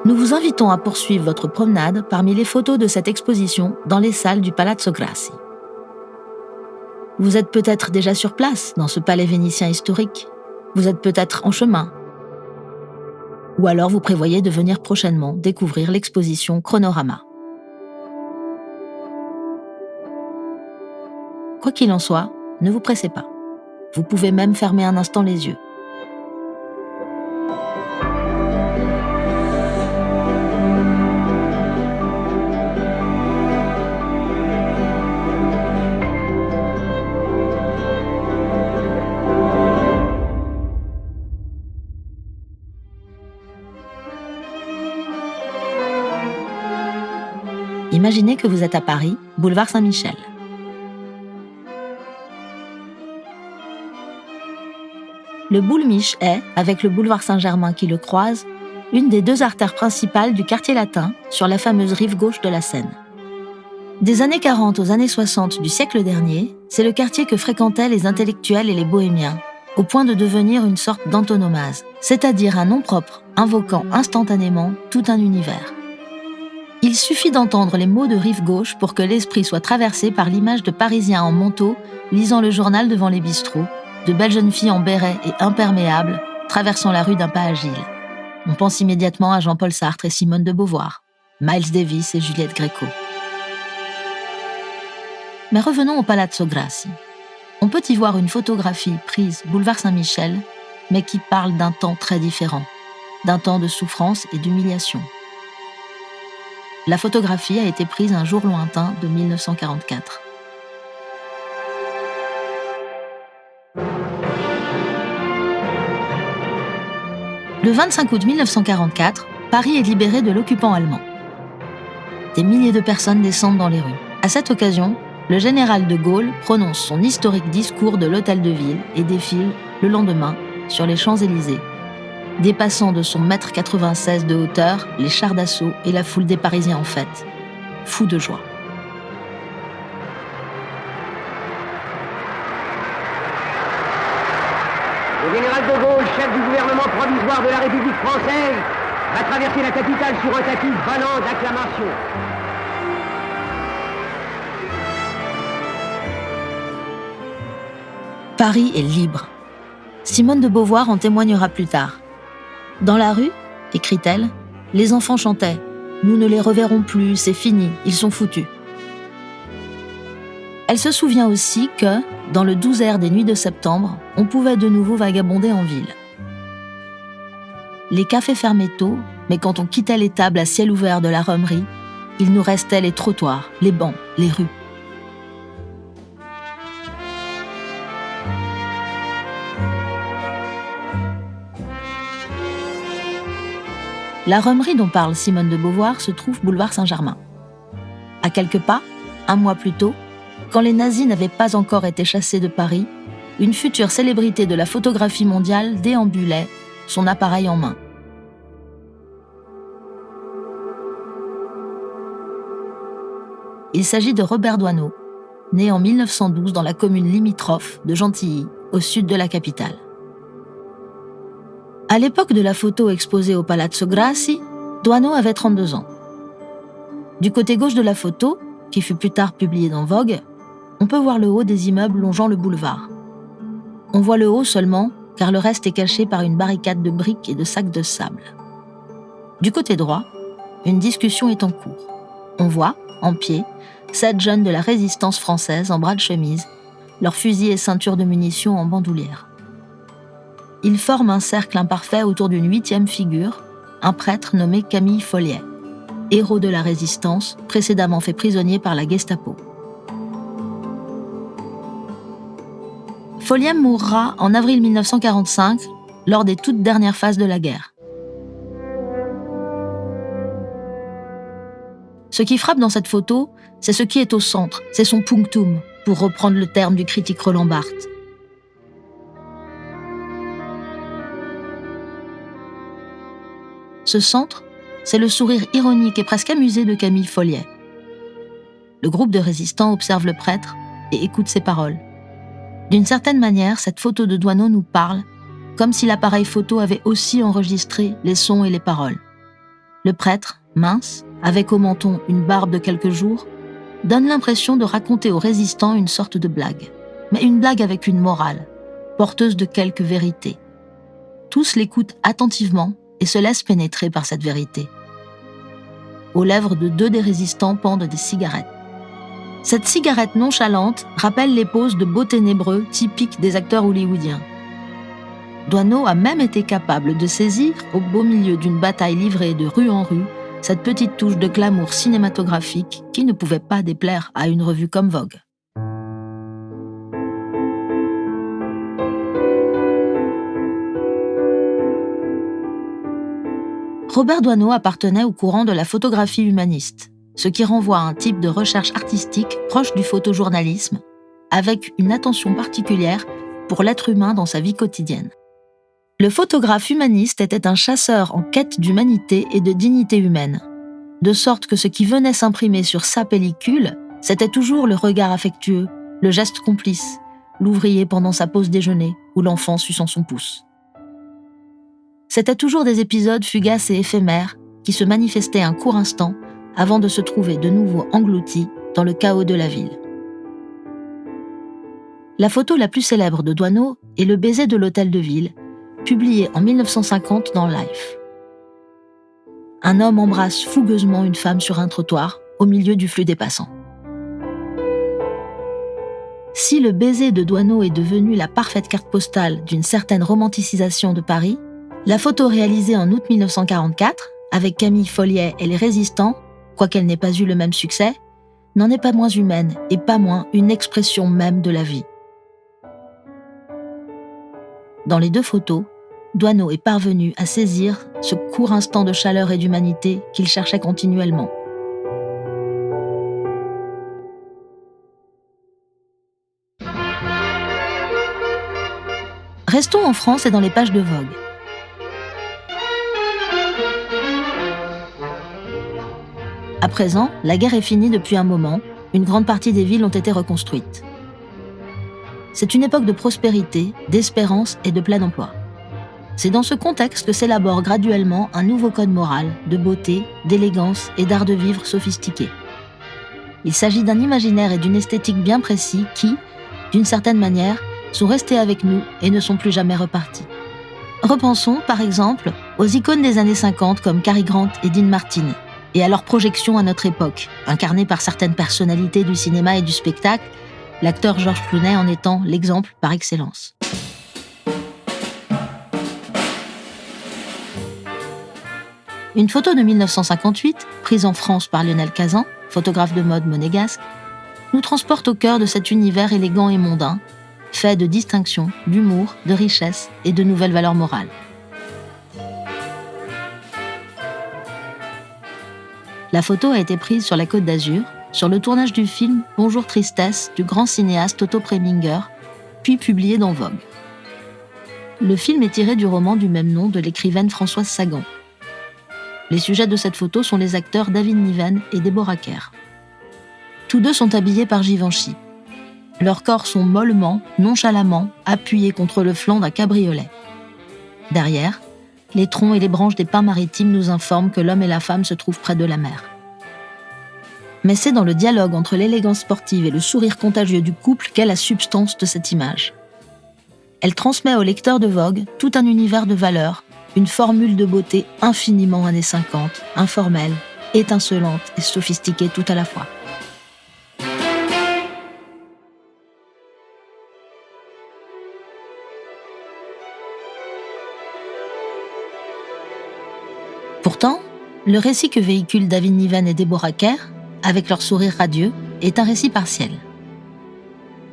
Nous vous invitons à poursuivre votre promenade parmi les photos de cette exposition dans les salles du Palazzo Grassi. Vous êtes peut-être déjà sur place dans ce palais vénitien historique. Vous êtes peut-être en chemin. Ou alors vous prévoyez de venir prochainement découvrir l'exposition Chronorama. Quoi qu'il en soit, ne vous pressez pas. Vous pouvez même fermer un instant les yeux. Imaginez que vous êtes à Paris, boulevard Saint-Michel. Le Boulmiche est, avec le boulevard Saint-Germain qui le croise, une des deux artères principales du quartier latin sur la fameuse rive gauche de la Seine. Des années 40 aux années 60 du siècle dernier, c'est le quartier que fréquentaient les intellectuels et les bohémiens, au point de devenir une sorte d'antonomase, c'est-à-dire un nom propre, invoquant instantanément tout un univers. Il suffit d'entendre les mots de rive gauche pour que l'esprit soit traversé par l'image de Parisiens en manteau, lisant le journal devant les bistrots, de belles jeunes filles en béret et imperméables, traversant la rue d'un pas agile. On pense immédiatement à Jean-Paul Sartre et Simone de Beauvoir, Miles Davis et Juliette Gréco. Mais revenons au Palazzo Grassi. On peut y voir une photographie prise boulevard Saint-Michel, mais qui parle d'un temps très différent, d'un temps de souffrance et d'humiliation. La photographie a été prise un jour lointain de 1944. Le 25 août 1944, Paris est libéré de l'occupant allemand. Des milliers de personnes descendent dans les rues. À cette occasion, le général de Gaulle prononce son historique discours de l'Hôtel de Ville et défile, le lendemain, sur les Champs-Élysées, dépassant de son 1,96 m de hauteur les chars d'assaut et la foule des Parisiens en fête, fous de joie. Le général de Gaulle, chef du gouvernement provisoire de la République française, va traverser la capitale sur un tapis valant d'acclamations. Paris est libre. Simone de Beauvoir en témoignera plus tard. Dans la rue, écrit-elle, les enfants chantaient « Nous ne les reverrons plus, c'est fini, ils sont foutus ». Elle se souvient aussi que, dans le 12R des nuits de septembre, on pouvait de nouveau vagabonder en ville. Les cafés fermaient tôt, mais quand on quittait les tables à ciel ouvert de la Römerie, il nous restait les trottoirs, les bancs, les rues. La Römerie dont parle Simone de Beauvoir se trouve boulevard Saint-Germain. À quelques pas, un mois plus tôt, quand les nazis n'avaient pas encore été chassés de Paris, une future célébrité de la photographie mondiale déambulait, son appareil en main. Il s'agit de Robert Doisneau, né en 1912 dans la commune limitrophe de Gentilly, au sud de la capitale. À l'époque de la photo exposée au Palazzo Grassi, Doisneau avait 32 ans. Du côté gauche de la photo, qui fut plus tard publiée dans Vogue, on peut voir le haut des immeubles longeant le boulevard. On voit le haut seulement, car le reste est caché par une barricade de briques et de sacs de sable. Du côté droit, une discussion est en cours. On voit, en pied, 7 jeunes de la résistance française en bras de chemise, leurs fusils et ceintures de munitions en bandoulière. Ils forment un cercle imparfait autour d'une 8e figure, un prêtre nommé Camille Folliet, héros de la résistance, précédemment fait prisonnier par la Gestapo. Folliet mourra en avril 1945, lors des toutes dernières phases de la guerre. Ce qui frappe dans cette photo, c'est ce qui est au centre, c'est son punctum, pour reprendre le terme du critique Roland Barthes. Ce centre, c'est le sourire ironique et presque amusé de Camille Folliet. Le groupe de résistants observe le prêtre et écoute ses paroles. D'une certaine manière, cette photo de Doisneau nous parle, comme si l'appareil photo avait aussi enregistré les sons et les paroles. Le prêtre, mince, avec au menton une barbe de quelques jours, donne l'impression de raconter aux résistants une sorte de blague. Mais une blague avec une morale, porteuse de quelques vérités. Tous l'écoutent attentivement et se laissent pénétrer par cette vérité. Aux lèvres de 2 des résistants pendent des cigarettes. Cette cigarette nonchalante rappelle les poses de beau ténébreux typiques des acteurs hollywoodiens. Doisneau a même été capable de saisir, au beau milieu d'une bataille livrée de rue en rue, cette petite touche de glamour cinématographique qui ne pouvait pas déplaire à une revue comme Vogue. Robert Doisneau appartenait au courant de la photographie humaniste, ce qui renvoie à un type de recherche artistique proche du photojournalisme, avec une attention particulière pour l'être humain dans sa vie quotidienne. Le photographe humaniste était un chasseur en quête d'humanité et de dignité humaine, de sorte que ce qui venait s'imprimer sur sa pellicule, c'était toujours le regard affectueux, le geste complice, l'ouvrier pendant sa pause déjeuner ou l'enfant suçant son pouce. C'était toujours des épisodes fugaces et éphémères qui se manifestaient un court instant avant de se trouver de nouveau engloutis dans le chaos de la ville. La photo la plus célèbre de Doisneau est le baiser de l'hôtel de ville, publié en 1950 dans Life. Un homme embrasse fougueusement une femme sur un trottoir, au milieu du flux des passants. Si le baiser de Doisneau est devenu la parfaite carte postale d'une certaine romanticisation de Paris, la photo réalisée en août 1944, avec Camille Folliet et les résistants, quoiqu'elle n'ait pas eu le même succès, n'en est pas moins humaine et pas moins une expression même de la vie. Dans les 2 photos, Doisneau est parvenu à saisir ce court instant de chaleur et d'humanité qu'il cherchait continuellement. Restons en France et dans les pages de Vogue. À présent, la guerre est finie depuis un moment, une grande partie des villes ont été reconstruites. C'est une époque de prospérité, d'espérance et de plein emploi. C'est dans ce contexte que s'élabore graduellement un nouveau code moral, de beauté, d'élégance et d'art de vivre sophistiqué. Il s'agit d'un imaginaire et d'une esthétique bien précis qui, d'une certaine manière, sont restés avec nous et ne sont plus jamais repartis. Repensons, par exemple, aux icônes des années 50 comme Cary Grant et Dean Martin, et à leur projection à notre époque, incarnée par certaines personnalités du cinéma et du spectacle, l'acteur Georges Clooney en étant l'exemple par excellence. Une photo de 1958, prise en France par Lionel Cazan, photographe de mode monégasque, nous transporte au cœur de cet univers élégant et mondain, fait de distinction, d'humour, de richesse et de nouvelles valeurs morales. La photo a été prise sur la Côte d'Azur, sur le tournage du film Bonjour Tristesse du grand cinéaste Otto Preminger, puis publié dans Vogue. Le film est tiré du roman du même nom de l'écrivaine Françoise Sagan. Les sujets de cette photo sont les acteurs David Niven et Deborah Kerr. Tous 2 sont habillés par Givenchy. Leurs corps sont mollement, nonchalamment, appuyés contre le flanc d'un cabriolet. Derrière, les troncs et les branches des pins maritimes nous informent que l'homme et la femme se trouvent près de la mer. Mais c'est dans le dialogue entre l'élégance sportive et le sourire contagieux du couple qu'est la substance de cette image. Elle transmet au lecteur de Vogue tout un univers de valeurs, une formule de beauté infiniment années 50, informelle, étincelante et sophistiquée tout à la fois. Pourtant, le récit que véhiculent David Niven et Deborah Kerr, avec leur sourire radieux, est un récit partiel.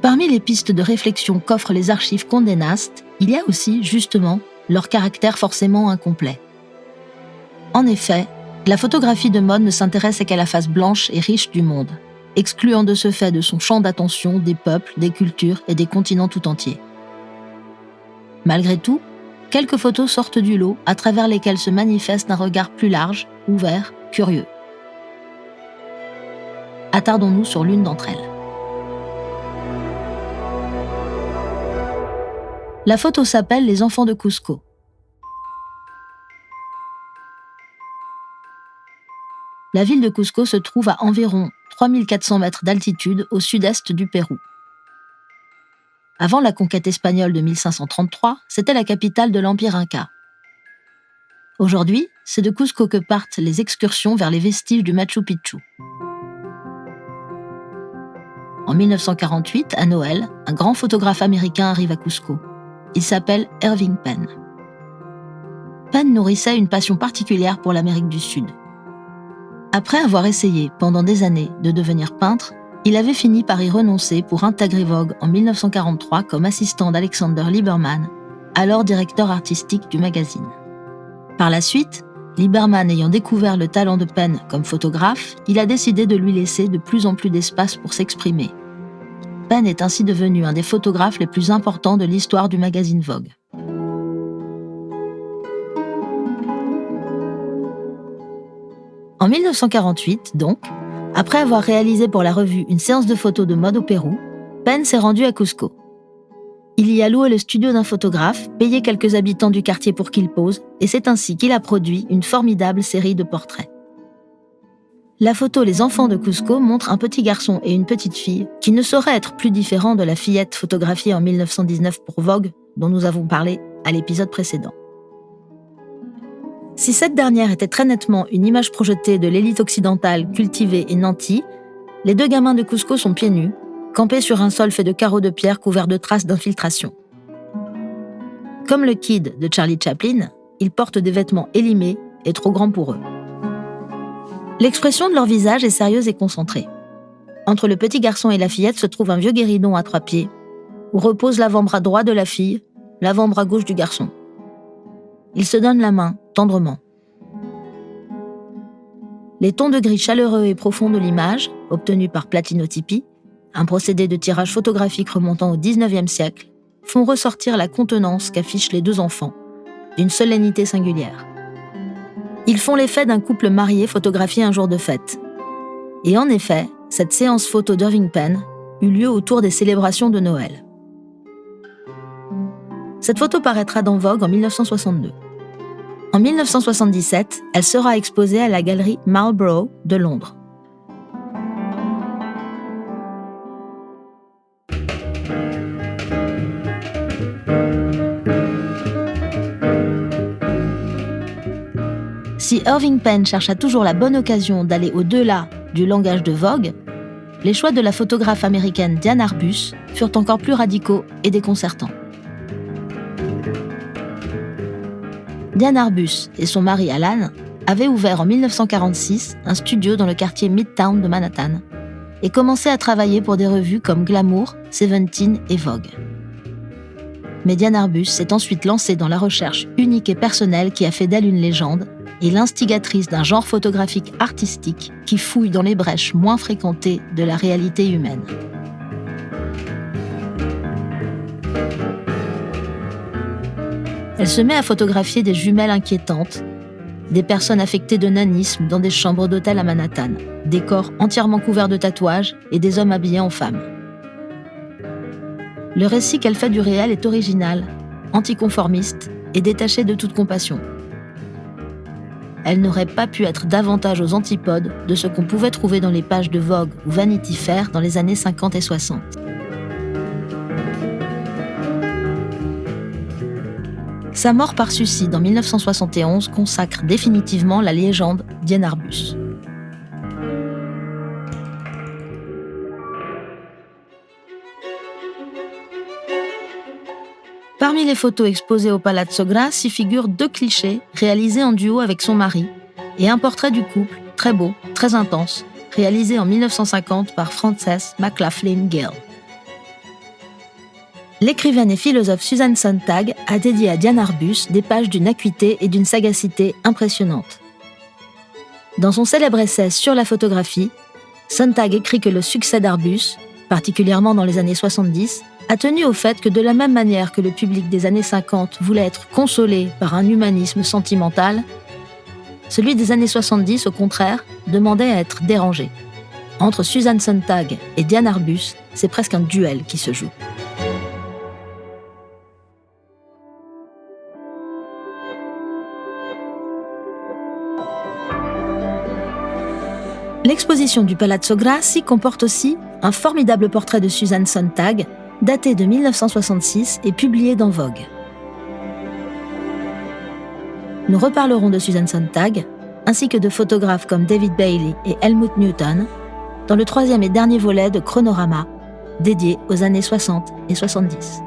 Parmi les pistes de réflexion qu'offrent les archives Condé Nast, il y a aussi, justement, leur caractère forcément incomplet. En effet, la photographie de mode ne s'intéresse qu'à la face blanche et riche du monde, excluant de ce fait de son champ d'attention des peuples, des cultures et des continents tout entiers. Malgré tout, quelques photos sortent du lot à travers lesquelles se manifeste un regard plus large, ouvert, curieux. Attardons-nous sur l'une d'entre elles. La photo s'appelle « Les enfants de Cusco ». la ville de Cusco se trouve à environ 3400 mètres d'altitude au sud-est du Pérou. Avant la conquête espagnole de 1533, c'était la capitale de l'Empire Inca. Aujourd'hui, c'est de Cusco que partent les excursions vers les vestiges du Machu Picchu. En 1948, à Noël, un grand photographe américain arrive à Cusco. Il s'appelle Irving Penn. Penn nourrissait une passion particulière pour l'Amérique du Sud. Après avoir essayé pendant des années de devenir peintre, il avait fini par y renoncer pour intégrer Vogue en 1943 comme assistant d'Alexander Lieberman, alors directeur artistique du magazine. Par la suite, Lieberman ayant découvert le talent de Penn comme photographe, il a décidé de lui laisser de plus en plus d'espace pour s'exprimer. Penn est ainsi devenu un des photographes les plus importants de l'histoire du magazine Vogue. En 1948, donc, après avoir réalisé pour la revue une séance de photos de mode au Pérou, Penn s'est rendu à Cusco. Il y a loué le studio d'un photographe, payé quelques habitants du quartier pour qu'ils posent, et c'est ainsi qu'il a produit une formidable série de portraits. La photo Les enfants de Cusco montre un petit garçon et une petite fille qui ne sauraient être plus différents de la fillette photographiée en 1919 pour Vogue, dont nous avons parlé à l'épisode précédent. Si cette dernière était très nettement une image projetée de l'élite occidentale cultivée et nantie, les deux gamins de Cusco sont pieds nus, campés sur un sol fait de carreaux de pierre couverts de traces d'infiltration. Comme le Kid de Charlie Chaplin, ils portent des vêtements élimés et trop grands pour eux. L'expression de leur visage est sérieuse et concentrée. Entre le petit garçon et la fillette se trouve un vieux guéridon à 3 pieds, où repose l'avant-bras droit de la fille, l'avant-bras gauche du garçon. Ils se donnent la main, tendrement. Les tons de gris chaleureux et profonds de l'image, obtenus par platinotypie, un procédé de tirage photographique remontant au XIXe siècle, font ressortir la contenance qu'affichent les deux enfants, d'une solennité singulière. Ils font l'effet d'un couple marié photographié un jour de fête. Et en effet, cette séance photo d'Irving Penn eut lieu autour des célébrations de Noël. Cette photo paraîtra dans Vogue en 1962. En 1977, elle sera exposée à la galerie Marlborough de Londres. Si Irving Penn chercha toujours la bonne occasion d'aller au-delà du langage de Vogue, les choix de la photographe américaine Diane Arbus furent encore plus radicaux et déconcertants. Diane Arbus et son mari Alan avaient ouvert en 1946 un studio dans le quartier Midtown de Manhattan et commencé à travailler pour des revues comme Glamour, Seventeen et Vogue. Mais Diane Arbus s'est ensuite lancée dans la recherche unique et personnelle qui a fait d'elle une légende et l'instigatrice d'un genre photographique artistique qui fouille dans les brèches moins fréquentées de la réalité humaine. Elle se met à photographier des jumelles inquiétantes, des personnes affectées de nanisme dans des chambres d'hôtel à Manhattan, des corps entièrement couverts de tatouages et des hommes habillés en femmes. Le récit qu'elle fait du réel est original, anticonformiste et détaché de toute compassion. Elle n'aurait pas pu être davantage aux antipodes de ce qu'on pouvait trouver dans les pages de Vogue ou Vanity Fair dans les années 50 et 60. Sa mort par suicide en 1971 consacre définitivement la légende Diane Arbus. Parmi les photos exposées au Palazzo Grassi figurent 2 clichés réalisés en duo avec son mari et un portrait du couple, très beau, très intense, réalisé en 1950 par Frances McLaughlin Gill. L'écrivaine et philosophe Susan Sontag a dédié à Diane Arbus des pages d'une acuité et d'une sagacité impressionnantes. Dans son célèbre essai sur la photographie, Sontag écrit que le succès d'Arbus, particulièrement dans les années 70, a tenu au fait que de la même manière que le public des années 50 voulait être consolé par un humanisme sentimental, celui des années 70, au contraire, demandait à être dérangé. Entre Susan Sontag et Diane Arbus, c'est presque un duel qui se joue. L'exposition du Palazzo Grassi comporte aussi un formidable portrait de Susan Sontag, daté de 1966 et publié dans Vogue. Nous reparlerons de Susan Sontag, ainsi que de photographes comme David Bailey et Helmut Newton, dans le 3e et dernier volet de Chronorama, dédié aux années 60 et 70.